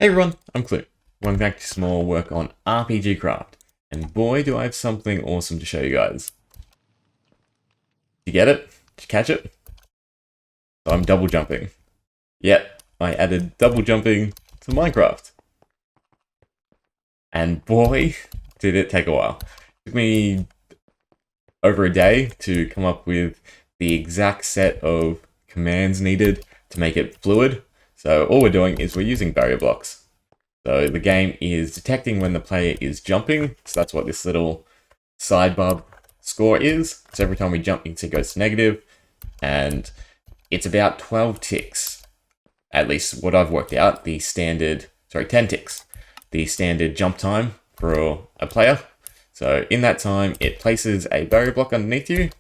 Hey everyone, I'm Kloo. Welcome back to some more work on RPG Craft. And boy, do I have something awesome to show you guys. Did you get it? Did you catch it? So I'm double jumping. Yep, I added double jumping to Minecraft. And boy, did it take a while. It took me over a day to come up with the exact set of commands needed to make it fluid. So all we're doing is we're using barrier blocks. So the game is detecting when the player is jumping. So that's what this little sidebar score is. So every time we jump, you can see it goes to negative. And it's about 12 ticks. At least what I've worked out, 10 ticks. The standard jump time for a player. So in that time, it places a barrier block underneath you.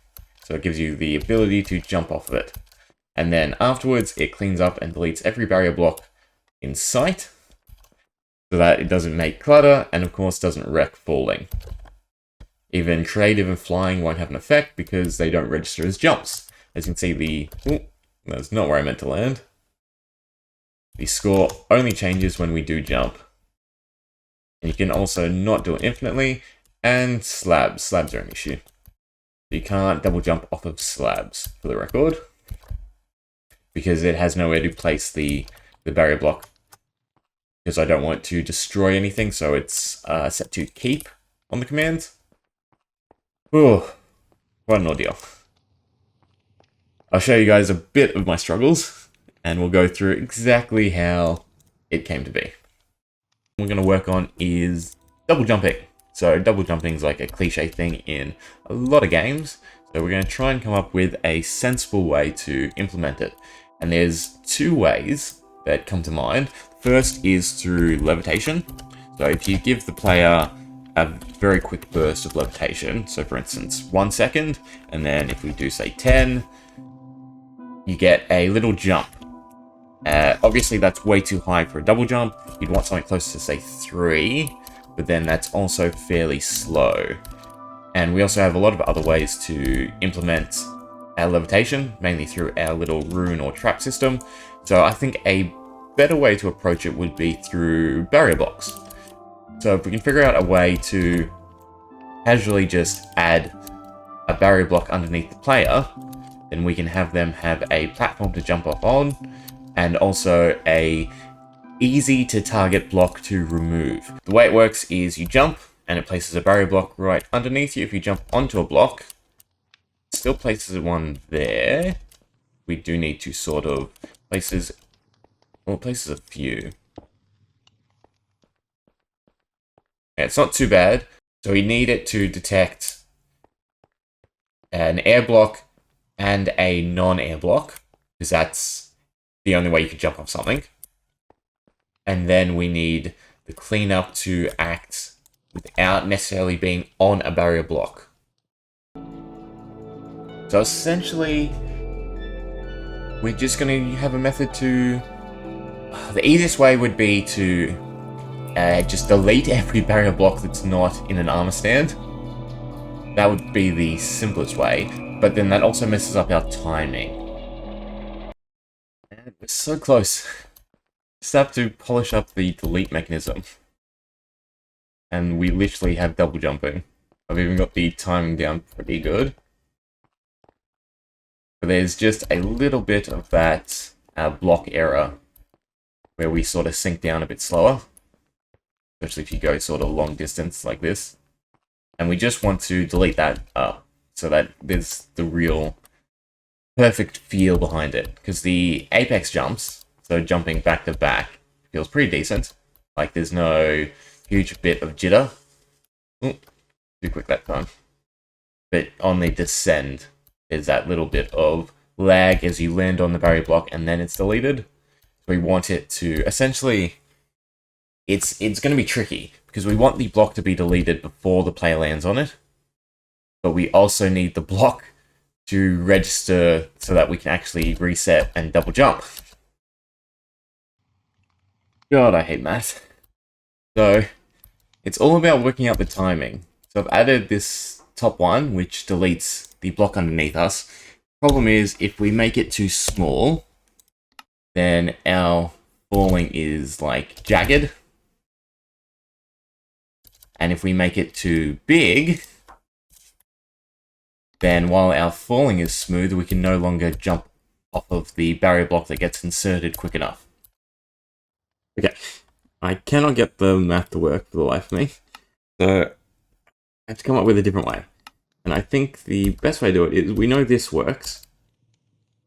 So it gives you the ability to jump off of it. And then afterwards, it cleans up and deletes every barrier block in sight so that it doesn't make clutter and of course doesn't wreck falling. Even creative and flying won't have an effect because they don't register as jumps. As you can see, that's not where I meant to land. The score only changes when we do jump. And you can also not do it infinitely, and slabs are an issue. You can't double jump off of slabs, for the record, because it has nowhere to place the barrier block, because I don't want to destroy anything, so it's set to keep on the commands. Ooh, what an ordeal. I'll show you guys a bit of my struggles, and we'll go through exactly how it came to be. What we're going to work on is double jumping. So double jumping is like a cliche thing in a lot of games. So we're going to try and come up with a sensible way to implement it. And there's two ways that come to mind. First is through levitation. So if you give the player a very quick burst of levitation, so for instance 1 second, and then if we do say 10, you get a little jump. Obviously that's way too high for a double jump. You'd want something close to say 3, but then that's also fairly slow. And we also have a lot of other ways to implement our levitation, mainly through our little rune or trap system. So I think a better way to approach it would be through barrier blocks. So if we can figure out a way to casually just add a barrier block underneath the player, then we can have them have a platform to jump off on, and also a easy to target block to remove. The way it works is you jump, and it places a barrier block right underneath you. If you jump onto a block, it still places one there. We do need to sort of places a few. Yeah, it's not too bad. So we need it to detect an air block and a non-air block, because that's the only way you can jump off something. And then we need the cleanup to act without necessarily being on a barrier block. So essentially, we're just going to have a method to... The easiest way would be to just delete every barrier block that's not in an armor stand. That would be the simplest way, but then that also messes up our timing. And we're so close. Just have to polish up the delete mechanism. And we literally have double jumping. I've even got the timing down pretty good. But there's just a little bit of that block error where we sort of sink down a bit slower. Especially if you go sort of long distance like this. And we just want to delete that up so that there's the real perfect feel behind it. Because the apex jumps, so jumping back to back, feels pretty decent. Like there's no huge bit of jitter. Ooh, too quick that time. But on the descend, there's that little bit of lag as you land on the barrier block and then it's deleted. So we want it to essentially, it's going to be tricky because we want the block to be deleted before the player lands on it. But we also need the block to register so that we can actually reset and double jump. God, I hate math. So, it's all about working out the timing. So I've added this top one, which deletes the block underneath us. Problem is, if we make it too small, then our falling is like jagged. And if we make it too big, then while our falling is smooth, we can no longer jump off of the barrier block that gets inserted quick enough. Okay, I cannot get the math to work for the life of me, so I have to come up with a different way. And I think the best way to do it is, we know this works,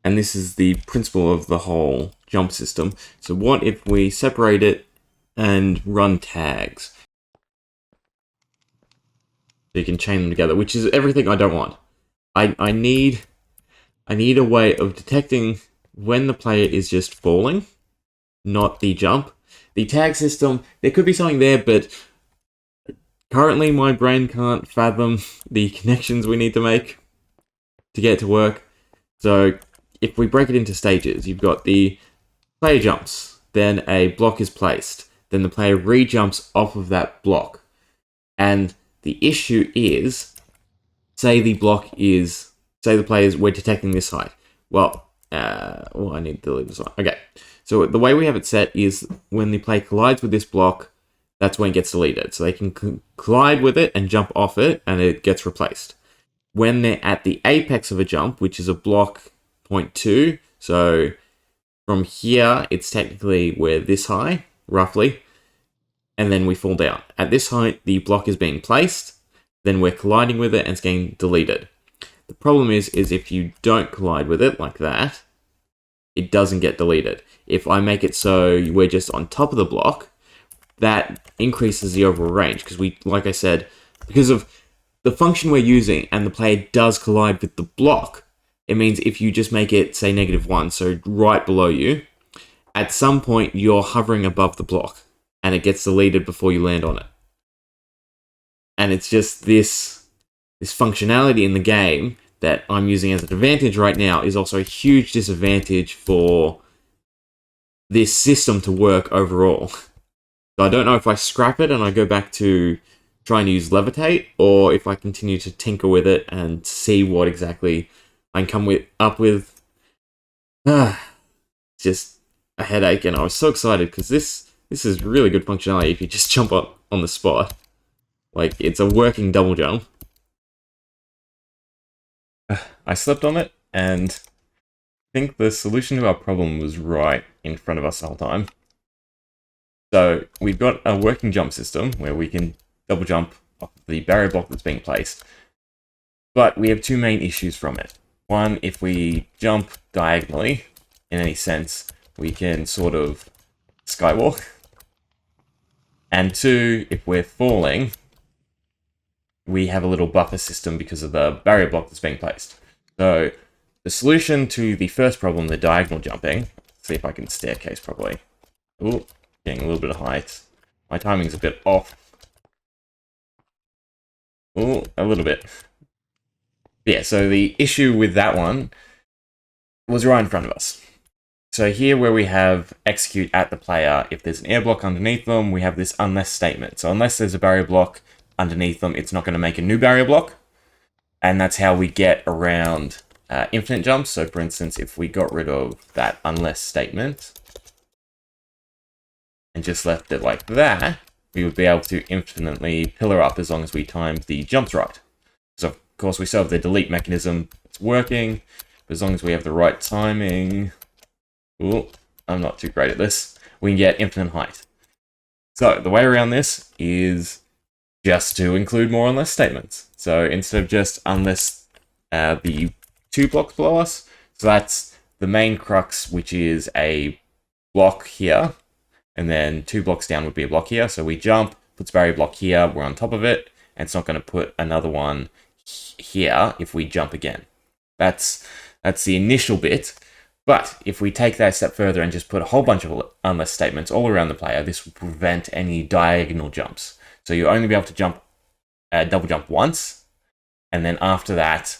and this is the principle of the whole jump system. So what if we separate it and run tags? So you can chain them together, which is everything I don't want. I need a way of detecting when the player is just falling, not the jump. The tag system, there could be something there, but currently my brain can't fathom the connections we need to make to get it to work. So if we break it into stages, you've got the player jumps, then a block is placed, then the player re-jumps off of that block. And the issue is, say the players, we're detecting this height. Well, I need to delete this one. Okay, so the way we have it set is when the player collides with this block, that's when it gets deleted. So they can collide with it and jump off it, and it gets replaced. When they're at the apex of a jump, which is a block 0.2, so from here, it's technically we're this high, roughly, and then we fall down. At this height, the block is being placed, then we're colliding with it and it's getting deleted. The problem is if you don't collide with it like that, it doesn't get deleted. If I make it so we're just on top of the block, that increases the overall range, because like I said, because of the function we're using and the player does collide with the block, it means if you just make it, say, -1, so right below you, at some point you're hovering above the block and it gets deleted before you land on it. And it's just this functionality in the game that I'm using as an advantage right now is also a huge disadvantage for this system to work overall. So I don't know if I scrap it and I go back to trying to use Levitate, or if I continue to tinker with it and see what exactly I can come up with. It's just a headache, and I was so excited because this is really good functionality if you just jump up on the spot. Like, it's a working double jump. I slept on it, and I think the solution to our problem was right in front of us the whole time. So we've got a working jump system where we can double jump off the barrier block that's being placed. But we have two main issues from it. One, if we jump diagonally, in any sense, we can sort of skywalk. And two, if we're falling, we have a little buffer system because of the barrier block that's being placed. So the solution to the first problem, the diagonal jumping, let's see if I can staircase properly. Ooh, getting a little bit of height. My timing's a bit off. Ooh, a little bit. Yeah, so the issue with that one was right in front of us. So here where we have execute at the player, if there's an air block underneath them, we have this unless statement. So unless there's a barrier block underneath them, it's not going to make a new barrier block. And that's how we get around infinite jumps. So for instance, if we got rid of that unless statement and just left it like that, we would be able to infinitely pillar up as long as we timed the jumps right. So of course we still have the delete mechanism. It's working, but as long as we have the right timing, ooh, I'm not too great at this, we can get infinite height. So the way around this is just to include more unless statements. So instead of just unless the 2 blocks below us, so that's the main crux, which is a block here, and then 2 blocks down would be a block here. So we jump, puts barrier block here, we're on top of it, and it's not going to put another one here if we jump again. That's the initial bit. But if we take that a step further and just put a whole bunch of unless statements all around the player, this will prevent any diagonal jumps. So you'll only be able to jump, double jump once, and then after that,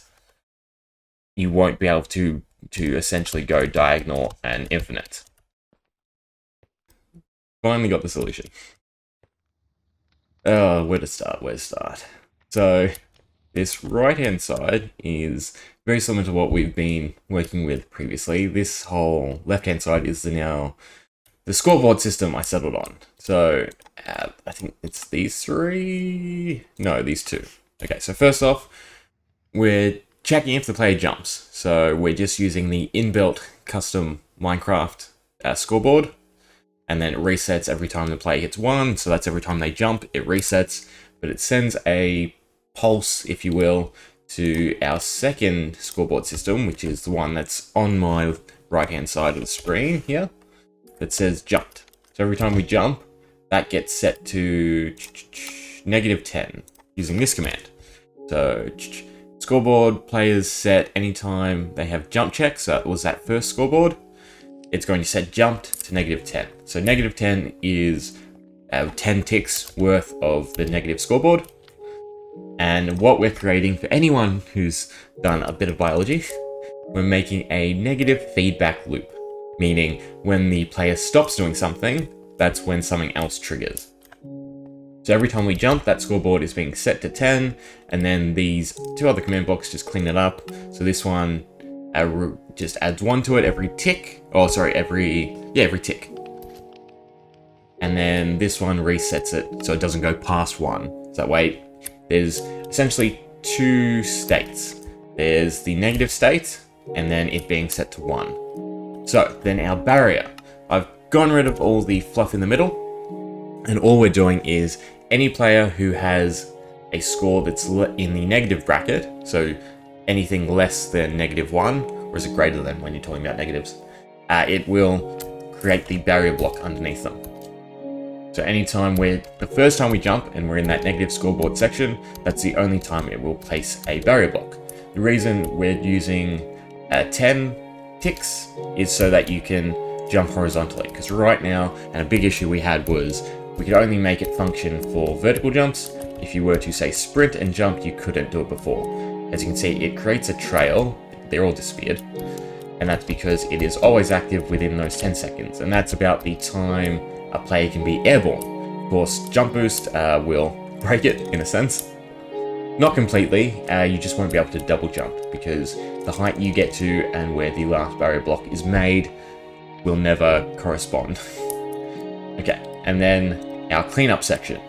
you won't be able to essentially go diagonal and infinite. Finally got the solution. Where to start? So this right-hand side is very similar to what we've been working with previously. This whole left-hand side is now the scoreboard system I settled on. So I think it's these three. No, these two. Okay, so first off, we're checking if the player jumps. So we're just using the inbuilt custom Minecraft scoreboard, and then it resets every time the player hits 1. So that's every time they jump, it resets, but it sends a pulse, if you will, to our second scoreboard system, which is the one that's on my right-hand side of the screen here, that says jumped. So every time we jump, that gets set to -10 using this command. So scoreboard players set anytime they have jump checks. So it was that first scoreboard. It's going to set jumped to -10. So -10 is 10 ticks worth of the negative scoreboard. And what we're creating, for anyone who's done a bit of biology, we're making a negative feedback loop. Meaning when the player stops doing something, that's when something else triggers. So every time we jump, that scoreboard is being set to 10, and then these two other command blocks just clean it up. So this one just adds 1 to it every tick. Oh, sorry, every tick. And then this one resets it so it doesn't go past 1. So that way, there's essentially 2 states. There's the negative state, and then it being set to 1. So then our barrier. I've gotten rid of all the fluff in the middle, and all we're doing is any player who has a score that's in the negative bracket, so anything less than -1, or is it greater than when you're talking about negatives, it will create the barrier block underneath them. So anytime the first time we jump and we're in that negative scoreboard section, that's the only time it will place a barrier block. The reason we're using 10 ticks is so that you can jump horizontally, because right now, and a big issue we had was, we could only make it function for vertical jumps. If you were to say sprint and jump, you couldn't do it before. As you can see, it creates a trail, they're all disappeared, and that's because it is always active within those 10 seconds, and that's about the time a player can be airborne. Of course, jump boost will break it, in a sense. Not completely, you just won't be able to double jump, because the height you get to and where the last barrier block is made will never correspond. Okay, and then our cleanup section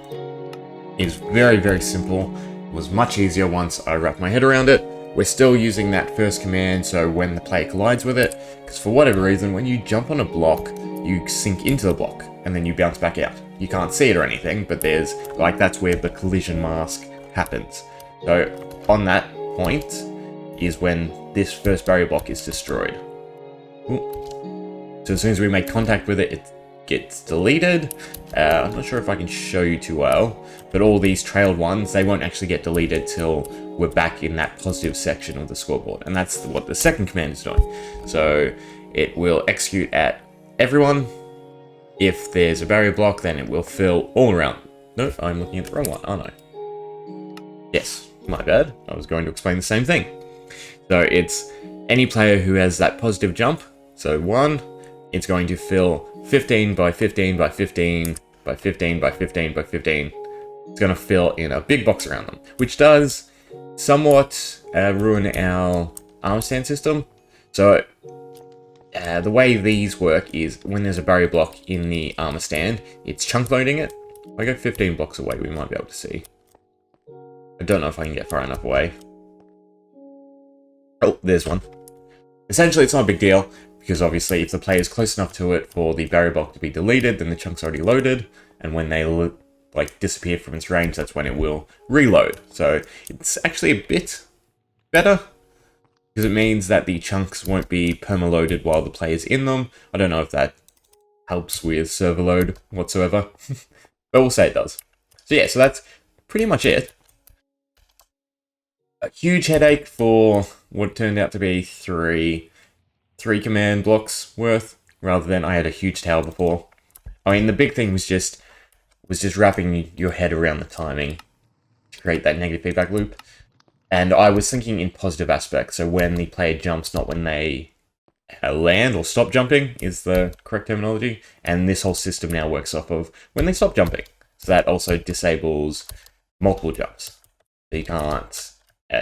is very, very simple. It was much easier once I wrapped my head around it. We're still using that first command, so when the player collides with it, because for whatever reason, when you jump on a block, you sink into the block, and then you bounce back out. You can't see it or anything, but that's where the collision mask happens. So on that point is when this first barrier block is destroyed. Ooh. So as soon as we make contact with it, it gets deleted. I'm not sure if I can show you too well, but all these trailed ones, they won't actually get deleted till we're back in that positive section of the scoreboard. And that's what the second command is doing. So it will execute at everyone. If there's a barrier block, then it will fill all around. No, I'm looking at the wrong one, aren't I? Yes, my bad. I was going to explain the same thing. So it's any player who has that positive jump. So 1, it's going to fill 15 by 15 by 15 by 15 by 15 by 15. It's going to fill in a big box around them, which does somewhat ruin our arm stand system. So the way these work is when there's a barrier block in the armor stand, it's chunk loading it. If I go 15 blocks away, we might be able to see. I don't know if I can get far enough away. Oh, there's one. Essentially, it's not a big deal, because obviously if the player is close enough to it for the barrier block to be deleted, then the chunk's already loaded, and when they disappear from its range, that's when it will reload. So it's actually a bit better, because it means that the chunks won't be perma-loaded while the player's in them. I don't know if that helps with server load whatsoever, but we'll say it does. So yeah, so that's pretty much it. A huge headache for what turned out to be three command blocks worth, rather than I had a huge tail before. I mean, the big thing was just wrapping your head around the timing to create that negative feedback loop. And I was thinking in positive aspects, so when the player jumps, not when they land or stop jumping is the correct terminology. And this whole system now works off of when they stop jumping. So that also disables multiple jumps. So you can't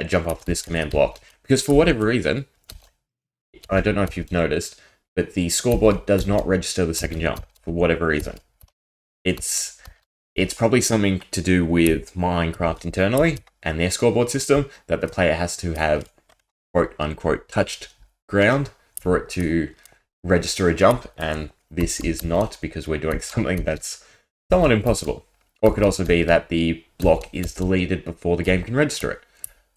jump off this command block, because for whatever reason, I don't know if you've noticed, but the scoreboard does not register the second jump for whatever reason. It's probably something to do with Minecraft internally and their scoreboard system, that the player has to have quote unquote touched ground for it to register a jump, and this is not, because we're doing something that's somewhat impossible. Or it could also be that the block is deleted before the game can register it.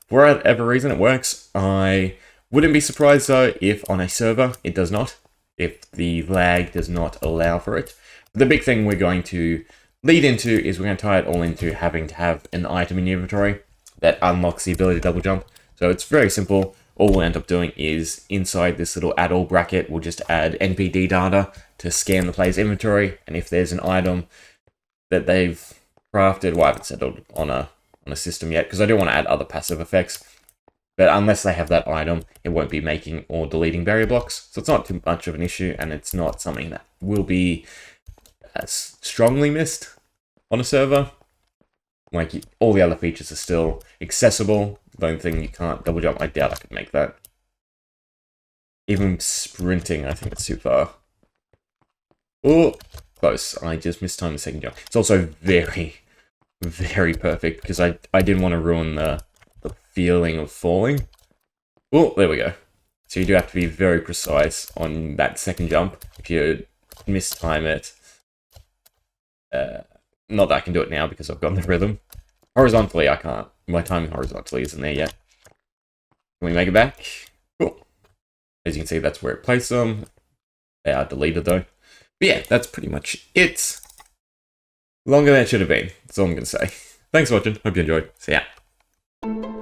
For whatever reason it works. I wouldn't be surprised though if on a server it does not, if the lag does not allow for it. But the big thing we're going to lead into is we're going to tie it all into having to have an item in your inventory that unlocks the ability to double jump. So it's very simple. All we'll end up doing is inside this little add all bracket, we'll just add NPD data to scan the player's inventory, and if there's an item that they've crafted, well, I haven't settled on a system yet because I do want to add other passive effects, but unless they have that item, it won't be making or deleting barrier blocks. So it's not too much of an issue, and it's not something that will be strongly missed on a server. Like, all the other features are still accessible. The only thing you can't double jump, I doubt I could make that. Even sprinting, I think it's too far. Oh, close. I just mistimed the second jump. It's also very, very perfect because I didn't want to ruin the feeling of falling. Oh, there we go. So you do have to be very precise on that second jump. If you mistime it, not that I can do it now because I've got the rhythm. Horizontally, I can't. My timing horizontally isn't there yet. Can we make it back? Cool. As you can see, that's where it placed them. They are deleted though. But yeah, that's pretty much it. Longer than it should have been. That's all I'm going to say. Thanks for watching. Hope you enjoyed. See ya.